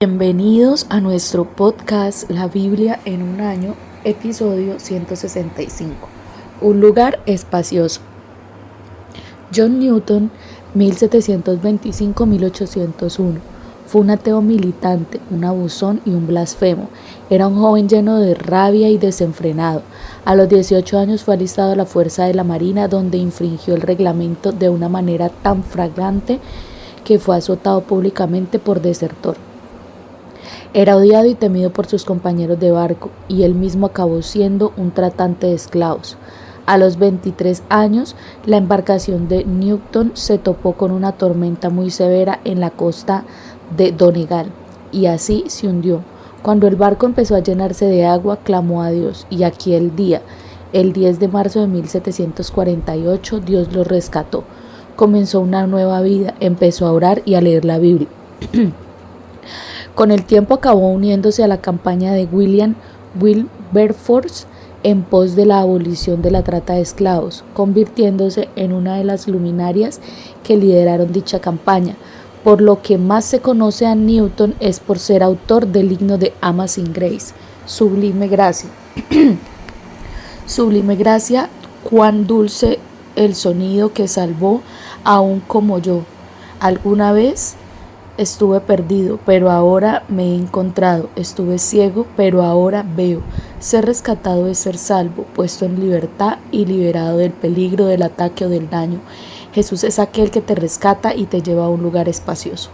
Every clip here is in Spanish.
Bienvenidos a nuestro podcast La Biblia en un año, episodio 165. Un lugar espacioso. John Newton, 1725-1801, fue un ateo militante, un abusón y un blasfemo. Era un joven lleno de rabia y desenfrenado. A los 18 años fue alistado a la Fuerza de la Marina, donde infringió el reglamento de una manera tan flagrante que fue azotado públicamente por desertor. Era odiado y temido por sus compañeros de barco, y él mismo acabó siendo un tratante de esclavos. A los 23 años, la embarcación de Newton se topó con una tormenta muy severa en la costa de Donegal, y así se hundió. Cuando el barco empezó a llenarse de agua, clamó a Dios, y aquel día, el 10 de marzo de 1748, Dios lo rescató. Comenzó una nueva vida, empezó a orar y a leer la Biblia. Con el tiempo acabó uniéndose a la campaña de William Wilberforce en pos de la abolición de la trata de esclavos, convirtiéndose en una de las luminarias que lideraron dicha campaña. Por lo que más se conoce a Newton es por ser autor del himno de Amazing Grace, Sublime Gracia. Sublime Gracia, cuán dulce el sonido que salvó a un como yo. Alguna vez estuve perdido, pero ahora me he encontrado. Estuve ciego, pero ahora veo. Ser rescatado es ser salvo, puesto en libertad y liberado del peligro, del ataque o del daño. Jesús es aquel que te rescata y te lleva a un lugar espacioso.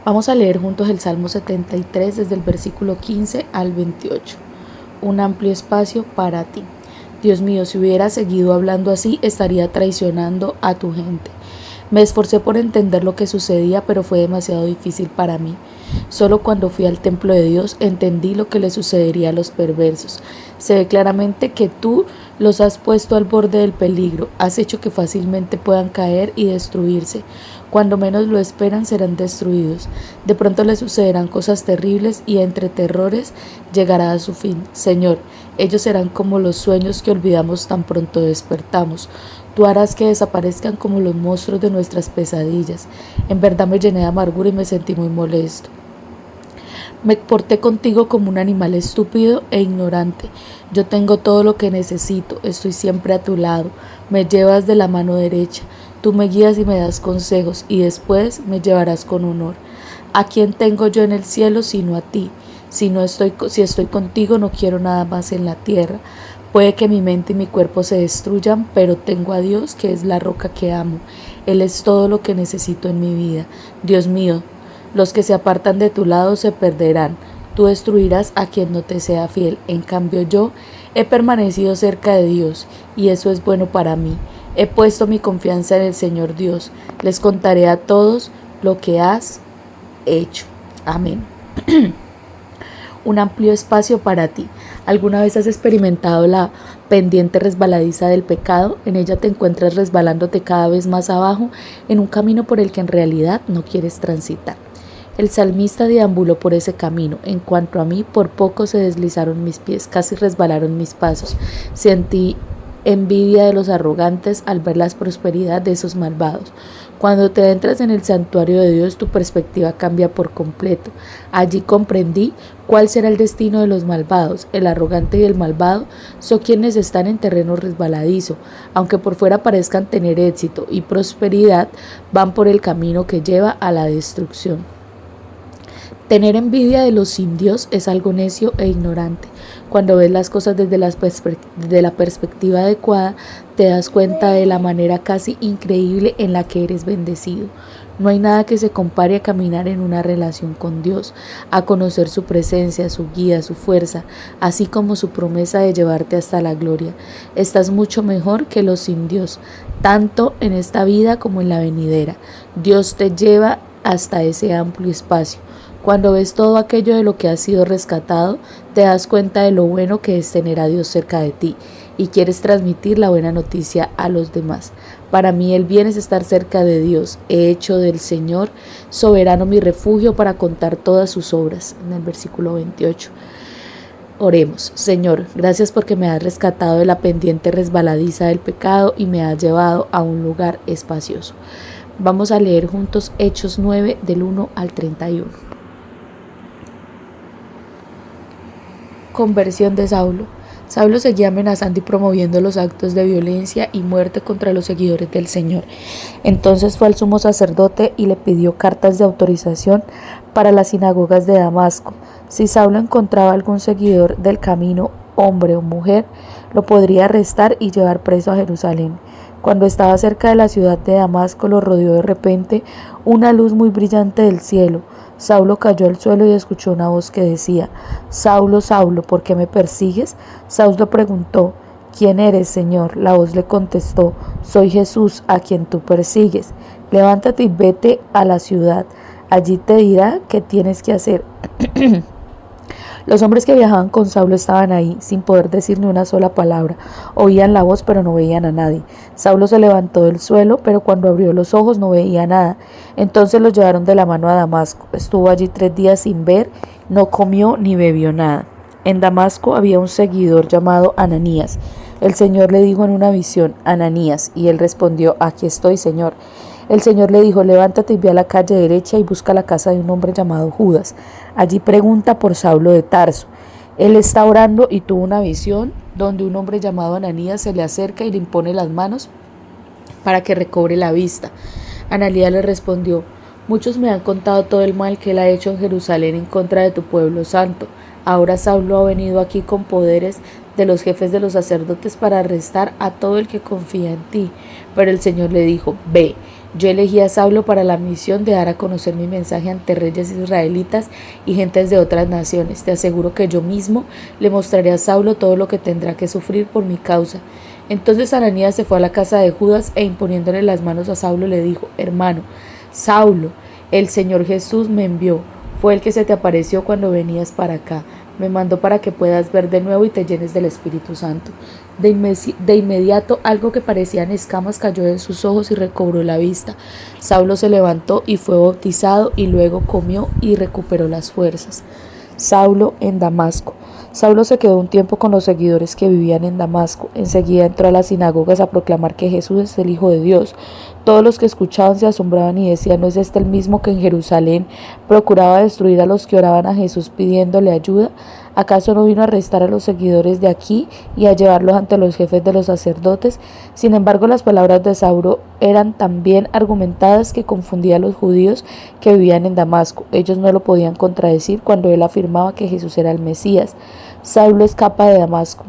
Vamos a leer juntos el Salmo 73 desde el versículo 15 al 28. Un amplio espacio para ti. Dios mío, si hubiera seguido hablando así, estaría traicionando a tu gente. Me esforcé por entender lo que sucedía, pero fue demasiado difícil para mí. Solo cuando fui al templo de Dios entendí lo que le sucedería a los perversos. Se ve claramente que tú los has puesto al borde del peligro, has hecho que fácilmente puedan caer y destruirse. Cuando menos lo esperan serán destruidos. De pronto les sucederán cosas terribles y entre terrores llegará a su fin. Señor, ellos serán como los sueños que olvidamos tan pronto despertamos. Tú harás que desaparezcan como los monstruos de nuestras pesadillas. En verdad me llené de amargura y me sentí muy molesto. Me porté contigo como un animal estúpido e ignorante. Yo tengo todo lo que necesito, estoy siempre a tu lado. Me llevas de la mano derecha. Tú me guías y me das consejos, y después me llevarás con honor. ¿A quién tengo yo en el cielo sino a ti? Si estoy contigo, no quiero nada más en la tierra. Puede que mi mente y mi cuerpo se destruyan, pero tengo a Dios, que es la roca que amo. Él es todo lo que necesito en mi vida. Dios mío, los que se apartan de tu lado se perderán. Tú destruirás a quien no te sea fiel. En cambio yo he permanecido cerca de Dios, y eso es bueno para mí. He puesto mi confianza en el Señor Dios. Les contaré a todos lo que has hecho. Amén. Un amplio espacio para ti. ¿Alguna vez has experimentado la pendiente resbaladiza del pecado? En ella te encuentras resbalándote cada vez más abajo en un camino por el que en realidad no quieres transitar. El salmista deambuló por ese camino. En cuanto a mí, por poco se deslizaron mis pies, casi resbalaron mis pasos. Sentí envidia de los arrogantes al ver la prosperidad de esos malvados. Cuando te entras en el santuario de Dios, tu perspectiva cambia por completo. Allí comprendí cuál será el destino de los malvados. El arrogante y el malvado son quienes están en terreno resbaladizo. Aunque por fuera parezcan tener éxito y prosperidad, van por el camino que lleva a la destrucción. Tener envidia de los sin Dios es algo necio e ignorante. Cuando ves las cosas desde la perspectiva adecuada, te das cuenta de la manera casi increíble en la que eres bendecido. No hay nada que se compare a caminar en una relación con Dios, a conocer su presencia, su guía, su fuerza, así como su promesa de llevarte hasta la gloria. Estás mucho mejor que los sin Dios, tanto en esta vida como en la venidera. Dios te lleva hasta ese amplio espacio. Cuando ves todo aquello de lo que has sido rescatado, te das cuenta de lo bueno que es tener a Dios cerca de ti y quieres transmitir la buena noticia a los demás. Para mí el bien es estar cerca de Dios. He hecho del Señor soberano mi refugio para contar todas sus obras. En el versículo 28. Oremos. Señor, gracias porque me has rescatado de la pendiente resbaladiza del pecado y me has llevado a un lugar espacioso. Vamos a leer juntos Hechos 9 del 1 al 31. Conversión de Saulo. Saulo seguía amenazando y promoviendo los actos de violencia y muerte contra los seguidores del Señor. Entonces fue al sumo sacerdote y le pidió cartas de autorización para las sinagogas de Damasco. Si Saulo encontraba algún seguidor del camino, hombre o mujer, lo podría arrestar y llevar preso a Jerusalén. Cuando estaba cerca de la ciudad de Damasco, lo rodeó de repente una luz muy brillante del cielo. Saulo cayó al suelo y escuchó una voz que decía: Saulo, Saulo, ¿por qué me persigues? Saulo preguntó: ¿Quién eres, Señor? La voz le contestó: Soy Jesús, a quien tú persigues. Levántate y vete a la ciudad. Allí te dirá qué tienes que hacer. Los hombres que viajaban con Saulo estaban ahí, sin poder decir ni una sola palabra. Oían la voz, pero no veían a nadie. Saulo se levantó del suelo, pero cuando abrió los ojos no veía nada. Entonces lo llevaron de la mano a Damasco. Estuvo allí 3 días sin ver, no comió ni bebió nada. En Damasco había un seguidor llamado Ananías. El Señor le dijo en una visión: Ananías, y él respondió: Aquí estoy, Señor. El Señor le dijo: levántate y ve a la calle derecha y busca la casa de un hombre llamado Judas. Allí pregunta por Saulo de Tarso. Él está orando y tuvo una visión donde un hombre llamado Ananías se le acerca y le impone las manos para que recobre la vista. Ananías le respondió: muchos me han contado todo el mal que él ha hecho en Jerusalén en contra de tu pueblo santo. Ahora Saulo ha venido aquí con poderes de los jefes de los sacerdotes para arrestar a todo el que confía en ti. Pero el Señor le dijo: ve. Yo elegí a Saulo para la misión de dar a conocer mi mensaje ante reyes israelitas y gentes de otras naciones. Te aseguro que yo mismo le mostraré a Saulo todo lo que tendrá que sufrir por mi causa. Entonces Ananías se fue a la casa de Judas e imponiéndole las manos a Saulo le dijo: hermano, Saulo, el Señor Jesús me envió. Fue el que se te apareció cuando venías para acá. Me mandó para que puedas ver de nuevo y te llenes del Espíritu Santo. De inmediato algo que parecían escamas cayó de sus ojos y recobró la vista. Saulo se levantó y fue bautizado y luego comió y recuperó las fuerzas. Saulo en Damasco. Saulo se quedó un tiempo con los seguidores que vivían en Damasco. Enseguida entró a las sinagogas a proclamar que Jesús es el Hijo de Dios. Todos los que escuchaban se asombraban y decían: ¿no es este el mismo que en Jerusalén procuraba destruir a los que oraban a Jesús pidiéndole ayuda? ¿Acaso no vino a arrestar a los seguidores de aquí y a llevarlos ante los jefes de los sacerdotes? Sin embargo, las palabras de Saulo eran tan bien argumentadas que confundía a los judíos que vivían en Damasco. Ellos no lo podían contradecir cuando él afirmaba que Jesús era el Mesías. Saulo escapa de Damasco.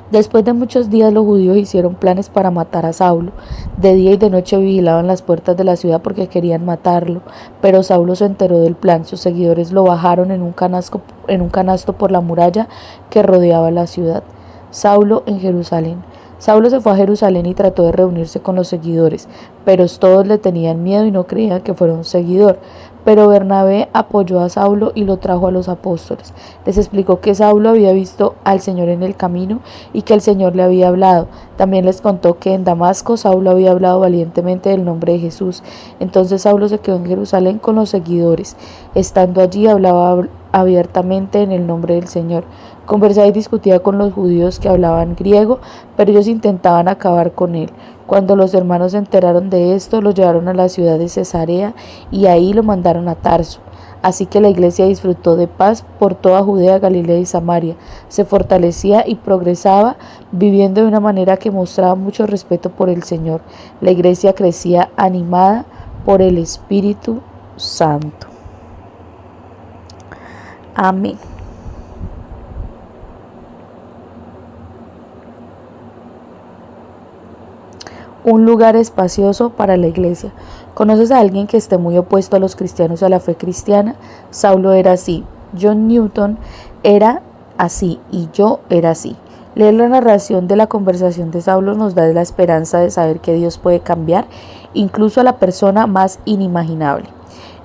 Después de muchos días los judíos hicieron planes para matar a Saulo. De día y de noche vigilaban las puertas de la ciudad porque querían matarlo, pero Saulo se enteró del plan. Sus seguidores lo bajaron en un canasto por la muralla que rodeaba la ciudad. Saulo en Jerusalén. Saulo se fue a Jerusalén y trató de reunirse con los seguidores, pero todos le tenían miedo y no creían que fuera un seguidor. Pero Bernabé apoyó a Saulo y lo trajo a los apóstoles. Les explicó que Saulo había visto al Señor en el camino y que el Señor le había hablado. También les contó que en Damasco Saulo había hablado valientemente del nombre de Jesús. Entonces Saulo se quedó en Jerusalén con los seguidores. Estando allí hablaba abiertamente en el nombre del Señor. Conversaba y discutía con los judíos que hablaban griego, pero ellos intentaban acabar con él. Cuando los hermanos se enteraron de esto, lo llevaron a la ciudad de Cesarea y ahí lo mandaron a Tarso. Así que la iglesia disfrutó de paz por toda Judea, Galilea y Samaria. Se fortalecía y progresaba, viviendo de una manera que mostraba mucho respeto por el Señor. La iglesia crecía animada por el Espíritu Santo. Amén. Un lugar espacioso para la iglesia. ¿Conoces a alguien que esté muy opuesto a los cristianos y a la fe cristiana? Saulo era así, John Newton era así y yo era así. Leer la narración de la conversación de Saulo nos da la esperanza de saber que Dios puede cambiar incluso a la persona más inimaginable.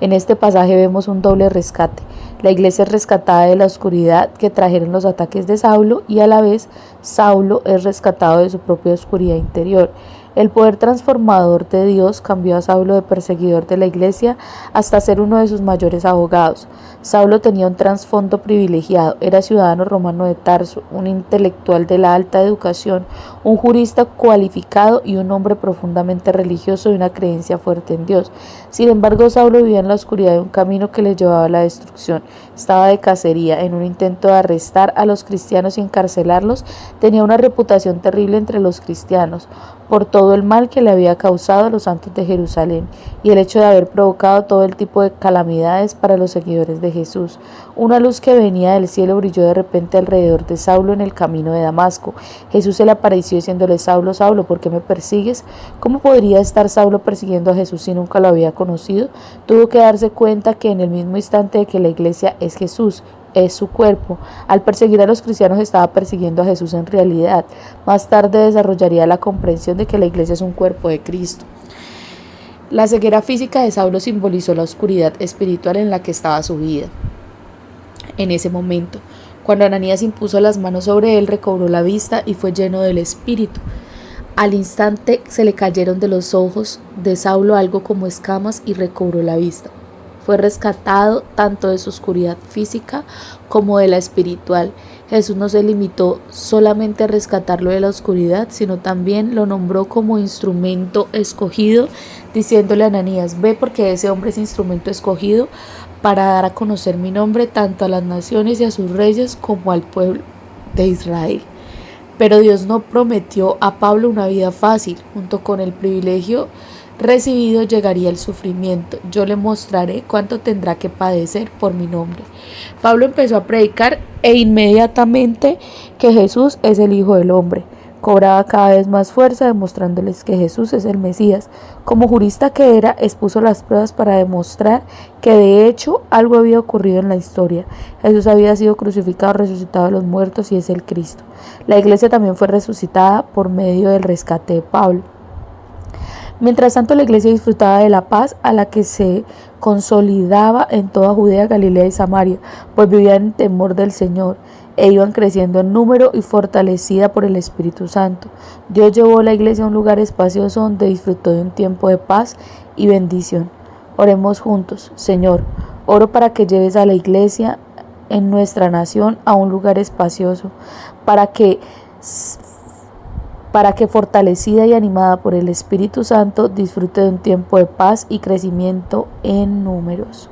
En este pasaje vemos un doble rescate. La iglesia es rescatada de la oscuridad que trajeron los ataques de Saulo y a la vez Saulo es rescatado de su propia oscuridad interior. El poder transformador de Dios cambió a Saulo de perseguidor de la iglesia hasta ser uno de sus mayores abogados. Saulo tenía un trasfondo privilegiado, era ciudadano romano de Tarso, un intelectual de la alta educación, un jurista cualificado y un hombre profundamente religioso y una creencia fuerte en Dios. Sin embargo, Saulo vivía en la oscuridad de un camino que le llevaba a la destrucción. Estaba de cacería en un intento de arrestar a los cristianos y encarcelarlos. Tenía una reputación terrible entre los cristianos por todo el mal que le había causado a los santos de Jerusalén y el hecho de haber provocado todo el tipo de calamidades para los seguidores de Jesús. Una luz que venía del cielo brilló de repente alrededor de Saulo en el camino de Damasco. Jesús se le apareció diciéndole: Saulo, Saulo, ¿por qué me persigues? ¿Cómo podría estar Saulo persiguiendo a Jesús si nunca lo había conocido? Tuvo que darse cuenta que en el mismo instante de que la iglesia es Jesús, es su cuerpo. Al perseguir a los cristianos estaba persiguiendo a Jesús en realidad. Más tarde desarrollaría la comprensión de que la iglesia es un cuerpo de Cristo. La ceguera física de Saulo simbolizó la oscuridad espiritual en la que estaba su vida. En ese momento, cuando Ananías impuso las manos sobre él, recobró la vista y fue lleno del Espíritu. Al instante se le cayeron de los ojos de Saulo algo como escamas y recobró la vista. Fue rescatado tanto de su oscuridad física como de la espiritual. Jesús no se limitó solamente a rescatarlo de la oscuridad, sino también lo nombró como instrumento escogido, diciéndole a Ananías: ve, porque ese hombre es instrumento escogido para dar a conocer mi nombre tanto a las naciones y a sus reyes como al pueblo de Israel. Pero Dios no prometió a Pablo una vida fácil. Junto con el privilegio recibido llegaría el sufrimiento. Yo le mostraré cuánto tendrá que padecer por mi nombre. Pablo empezó a predicar e inmediatamente que Jesús es el Hijo del Hombre. Cobraba cada vez más fuerza, demostrándoles que Jesús es el Mesías. Como jurista que era, expuso las pruebas para demostrar que de hecho algo había ocurrido en la historia. Jesús había sido crucificado, resucitado de los muertos y es el Cristo. La iglesia también fue resucitada por medio del rescate de Pablo. Mientras tanto, la iglesia disfrutaba de la paz a la que se consolidaba en toda Judea, Galilea y Samaria, pues vivían en temor del Señor e iban creciendo en número y fortalecida por el Espíritu Santo. Dios llevó a la iglesia a un lugar espacioso donde disfrutó de un tiempo de paz y bendición. Oremos juntos. Señor, oro para que lleves a la iglesia en nuestra nación a un lugar espacioso, para que fortalecida y animada por el Espíritu Santo disfrute de un tiempo de paz y crecimiento en números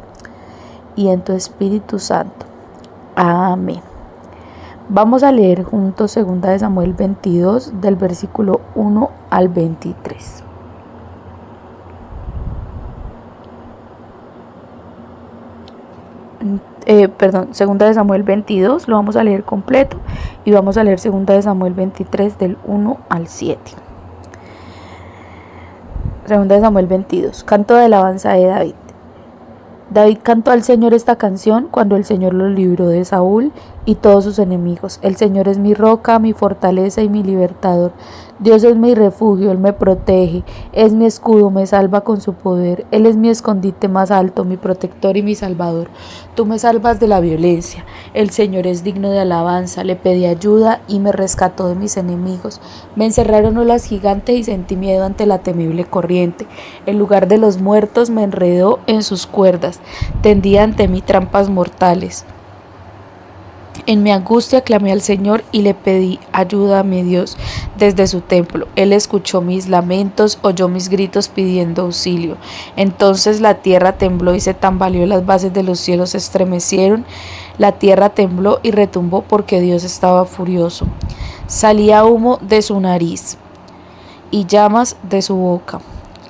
y en tu Espíritu Santo. Amén. Vamos a leer juntos 2 de Samuel 22 del versículo 1 al 23. Segunda de Samuel 22, lo vamos a leer completo y vamos a leer Segunda de Samuel 23 del 1 al 7. Segunda de Samuel 22, canto de alabanza de David. David cantó al Señor esta canción cuando el Señor lo libró de Saúl y todos sus enemigos. El Señor es mi roca, mi fortaleza y mi libertador. Dios es mi refugio, Él me protege, es mi escudo, me salva con su poder. Él es mi escondite más alto, mi protector y mi salvador. Tú me salvas de la violencia. El Señor es digno de alabanza, le pedí ayuda y me rescató de mis enemigos. Me encerraron olas gigantes y sentí miedo ante la temible corriente. En lugar de los muertos me enredó en sus cuerdas, tendía ante mí trampas mortales. En mi angustia clamé al Señor y le pedí ayuda a mi Dios desde su templo. Él escuchó mis lamentos, oyó mis gritos pidiendo auxilio. Entonces la tierra tembló y se tambaleó, las bases de los cielos se estremecieron. La tierra tembló y retumbó porque Dios estaba furioso. Salía humo de su nariz y llamas de su boca.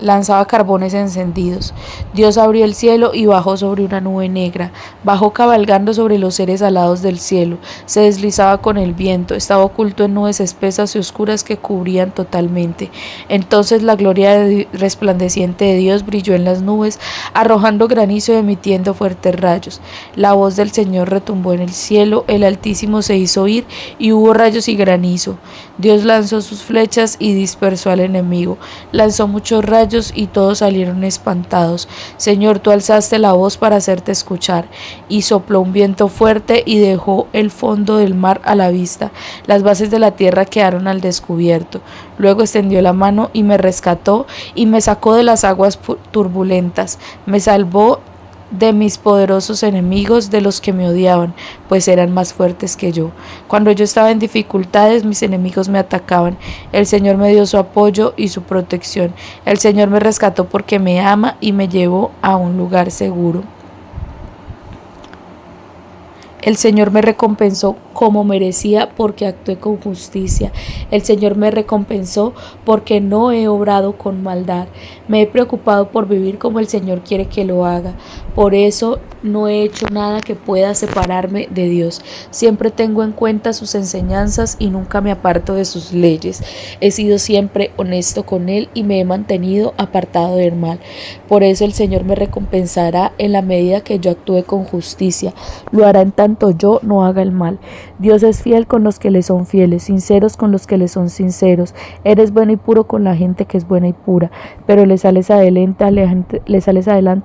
Lanzaba carbones encendidos. Dios abrió el cielo y bajó sobre una nube negra. Bajó cabalgando sobre los seres alados del cielo. Se deslizaba con el viento. Estaba oculto en nubes espesas y oscuras que cubrían totalmente. Entonces la gloria resplandeciente de Dios brilló en las nubes, arrojando granizo y emitiendo fuertes rayos. La voz del Señor retumbó en el cielo. El Altísimo se hizo oír y hubo rayos y granizo. Dios lanzó sus flechas y dispersó al enemigo. Lanzó muchos rayos caballos y todos salieron espantados. Señor, tú alzaste la voz para hacerte escuchar, y sopló un viento fuerte y dejó el fondo del mar a la vista. Las bases de la tierra quedaron al descubierto. Luego extendió la mano y me rescató y me sacó de las aguas turbulentas. Me salvó de mis poderosos enemigos, de los que me odiaban, pues eran más fuertes que yo. Cuando yo estaba en dificultades, mis enemigos me atacaban. El Señor me dio su apoyo y su protección. El Señor me rescató porque me ama y me llevó a un lugar seguro. El Señor me recompensó como merecía porque actué con justicia. El Señor me recompensó porque no he obrado con maldad. Me he preocupado por vivir como el Señor quiere que lo haga. Por eso no he hecho nada que pueda separarme de Dios. Siempre tengo en cuenta sus enseñanzas y nunca me aparto de sus leyes. He sido siempre honesto con Él y me he mantenido apartado del mal. Por eso el Señor me recompensará en la medida que yo actúe con justicia. Lo hará en tanto yo no haga el mal. Dios es fiel con los que le son fieles, sinceros con los que le son sinceros. Eres bueno y puro con la gente que es buena y pura, pero le sales adelante a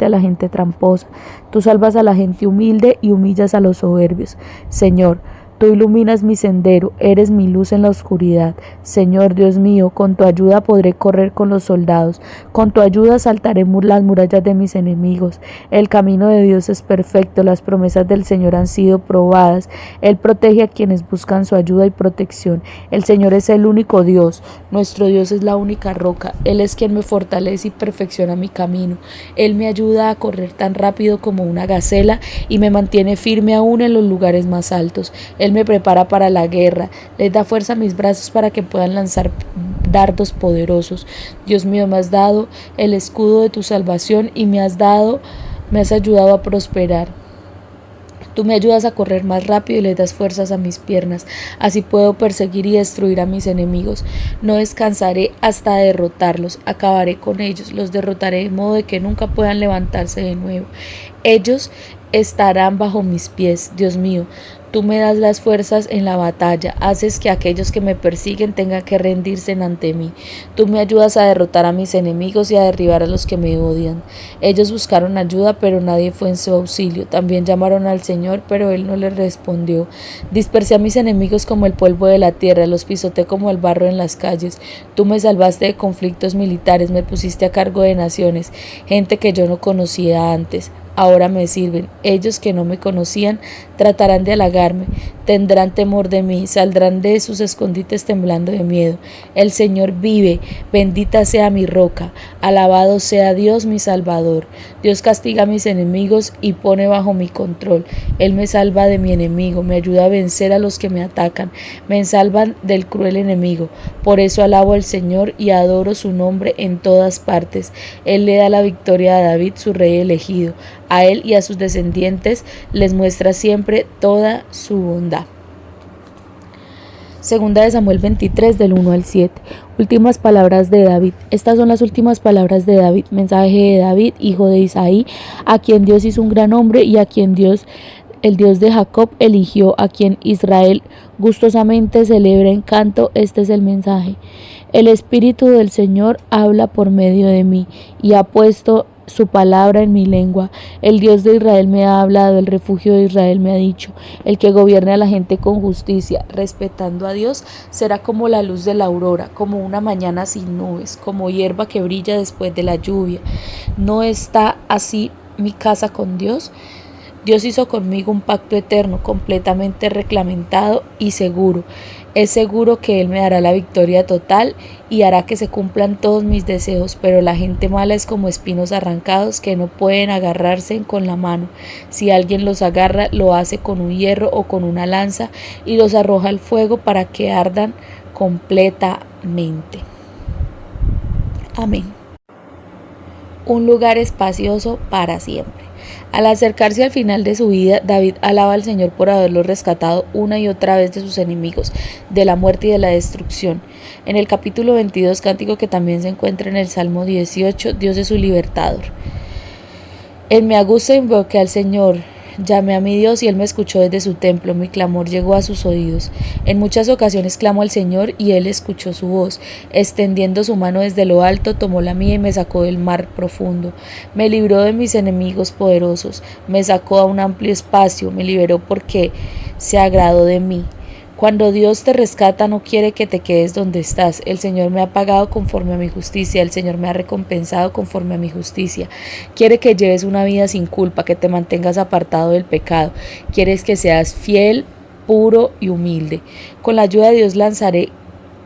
la gente tramposa. Tú salvas a la gente humilde y humillas a los soberbios. Señor, tú iluminas mi sendero, eres mi luz en la oscuridad. Señor Dios mío, con tu ayuda podré correr con los soldados. Con tu ayuda saltaré las murallas de mis enemigos. El camino de Dios es perfecto, las promesas del Señor han sido probadas. Él protege a quienes buscan su ayuda y protección. El Señor es el único Dios, nuestro Dios es la única roca. Él es quien me fortalece y perfecciona mi camino. Él me ayuda a correr tan rápido como una gacela y me mantiene firme aún en los lugares más altos. Él me prepara para la guerra, les da fuerza a mis brazos para que puedan lanzar dardos poderosos. Dios mío, me has dado el escudo de tu salvación y me has ayudado a prosperar. Tú me ayudas a correr más rápido y le das fuerzas a mis piernas. Así puedo perseguir y destruir a mis enemigos. No descansaré hasta derrotarlos. Acabaré con ellos. Los derrotaré de modo de que nunca puedan levantarse de nuevo. Ellos estarán bajo mis pies. Dios mío, tú me das las fuerzas en la batalla, haces que aquellos que me persiguen tengan que rendirse ante mí. Tú me ayudas a derrotar a mis enemigos y a derribar a los que me odian. Ellos buscaron ayuda, pero nadie fue en su auxilio. También llamaron al Señor, pero Él no les respondió. Dispersé a mis enemigos como el polvo de la tierra, los pisoteé como el barro en las calles. Tú me salvaste de conflictos militares, me pusiste a cargo de naciones, gente que yo no conocía antes. Ahora me sirven. Ellos que no me conocían tratarán de halagarme, tendrán temor de mí, saldrán de sus escondites temblando de miedo. El Señor vive, bendita sea mi roca, alabado sea Dios mi Salvador. Dios castiga a mis enemigos y pone bajo mi control. Él me salva de mi enemigo, me ayuda a vencer a los que me atacan, me salvan del cruel enemigo. Por eso alabo al Señor y adoro su nombre en todas partes. Él le da la victoria a David, su rey elegido. A él y a sus descendientes les muestra siempre toda su bondad. Segunda de Samuel 23, del 1 al 7. Últimas palabras de David. Estas son las últimas palabras de David. Mensaje de David, hijo de Isaí, a quien Dios hizo un gran hombre y a quien Dios, el Dios de Jacob, eligió, a quien Israel gustosamente celebra en canto. Este es el mensaje. El Espíritu del Señor habla por medio de mí y ha puesto su palabra en mi lengua. El Dios de Israel me ha hablado, el refugio de Israel me ha dicho. El que gobierne a la gente con justicia, respetando a Dios, será como la luz de la aurora, como una mañana sin nubes, como hierba que brilla después de la lluvia. ¿No está así mi casa con Dios? Dios hizo conmigo un pacto eterno, completamente reglamentado y seguro. Es seguro que Él me dará la victoria total y hará que se cumplan todos mis deseos, pero la gente mala es como espinos arrancados que no pueden agarrarse con la mano. Si alguien los agarra, lo hace con un hierro o con una lanza y los arroja al fuego para que ardan completamente. Amén. Un lugar espacioso para siempre. Al acercarse al final de su vida, David alaba al Señor por haberlo rescatado una y otra vez de sus enemigos, de la muerte y de la destrucción. En el capítulo 22, cántico que también se encuentra en el Salmo 18, Dios es su libertador. En mi angustia invoqué al Señor, Llamé a mi Dios y Él me escuchó desde su templo, mi clamor llegó a sus oídos. En muchas ocasiones clamo al Señor y Él escuchó su voz. Extendiendo su mano desde lo alto, tomó la mía y me sacó del mar profundo. Me libró de mis enemigos poderosos, me sacó a un amplio espacio, me liberó porque se agradó de mí. Cuando Dios te rescata no quiere que te quedes donde estás. El Señor me ha pagado conforme a mi justicia, el Señor me ha recompensado conforme a mi justicia. Quiere que lleves una vida sin culpa, que te mantengas apartado del pecado. Quieres que seas fiel, puro y humilde. Con la ayuda de Dios lanzaré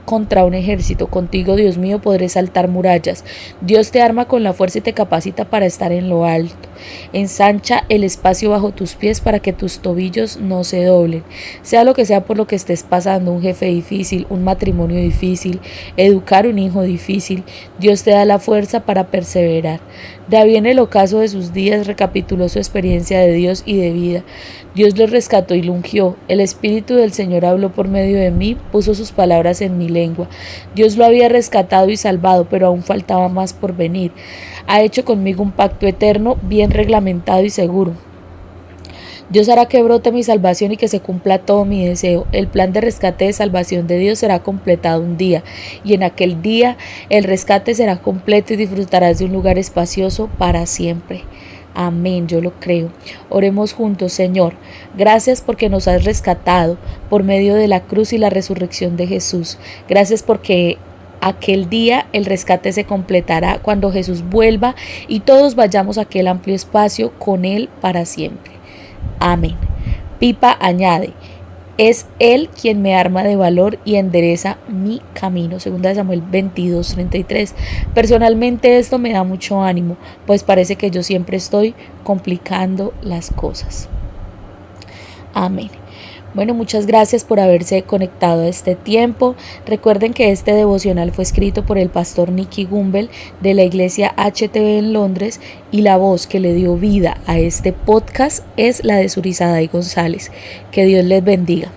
contra un ejército. Contigo, Dios mío, podré saltar murallas. Dios te arma con la fuerza y te capacita para estar en lo alto. Ensancha el espacio bajo tus pies para que tus tobillos no se doblen. Sea lo que sea por lo que estés pasando, un jefe difícil, un matrimonio difícil, educar un hijo difícil, Dios te da la fuerza para perseverar. David en el ocaso de sus días recapituló su experiencia de Dios y de vida. Dios lo rescató y lo ungió. El Espíritu del Señor habló por medio de mí, puso sus palabras en mi lengua. Dios lo había rescatado y salvado, pero aún faltaba más por venir. Ha hecho conmigo un pacto eterno, bien reglamentado y seguro. Dios hará que brote mi salvación y que se cumpla todo mi deseo. El plan de rescate de salvación de Dios será completado un día, y en aquel día el rescate será completo y disfrutarás de un lugar espacioso para siempre. Amén, yo lo creo. Oremos juntos. Señor, gracias porque nos has rescatado por medio de la cruz y la resurrección de Jesús. Gracias porque aquel día el rescate se completará cuando Jesús vuelva y todos vayamos a aquel amplio espacio con Él para siempre. Amén. Pipa añade: es Él quien me arma de valor y endereza mi camino. 2 Samuel 22:33. Personalmente esto me da mucho ánimo, pues parece que yo siempre estoy complicando las cosas. Amén. Bueno, muchas gracias por haberse conectado a este tiempo. Recuerden que este devocional fue escrito por el pastor Nicky Gumbel de la iglesia HTB en Londres y la voz que le dio vida a este podcast es la de Surisaday González. Que Dios les bendiga.